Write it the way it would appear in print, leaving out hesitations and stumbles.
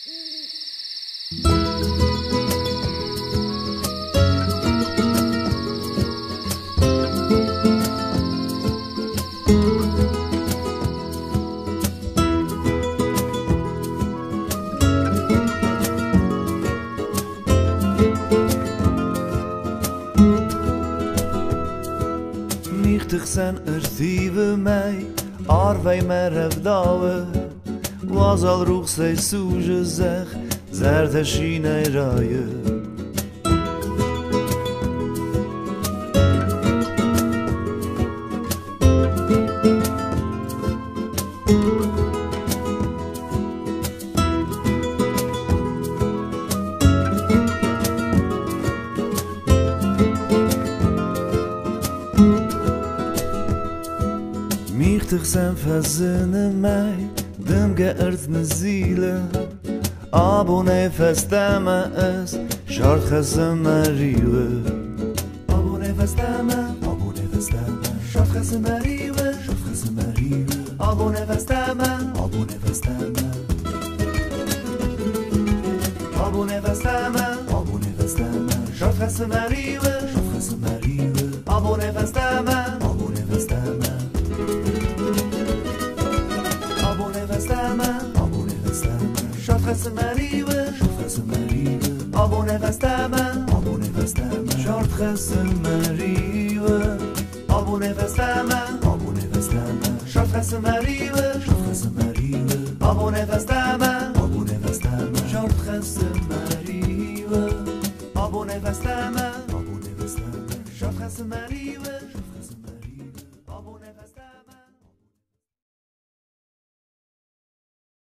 Sen ارتیب می آروی مرف داوه وازال روح سی سوج زخ زرتشین رایه Sen fazene mij, dem geërd me ziele. Abo nefes dama es, shart khase mariwe. Abo nefes dama, shart khase mariwe, Abo nefes dama, Abo nefes dama, shart khase mariwe, Abo nefes dama. شرط مریوه آبونه وستمه شرط خس مریوه آبونه وستمه شرط خس مریوه آبونه وستمه شرط خس مریوه آبونه وستمه شرط خس مریوه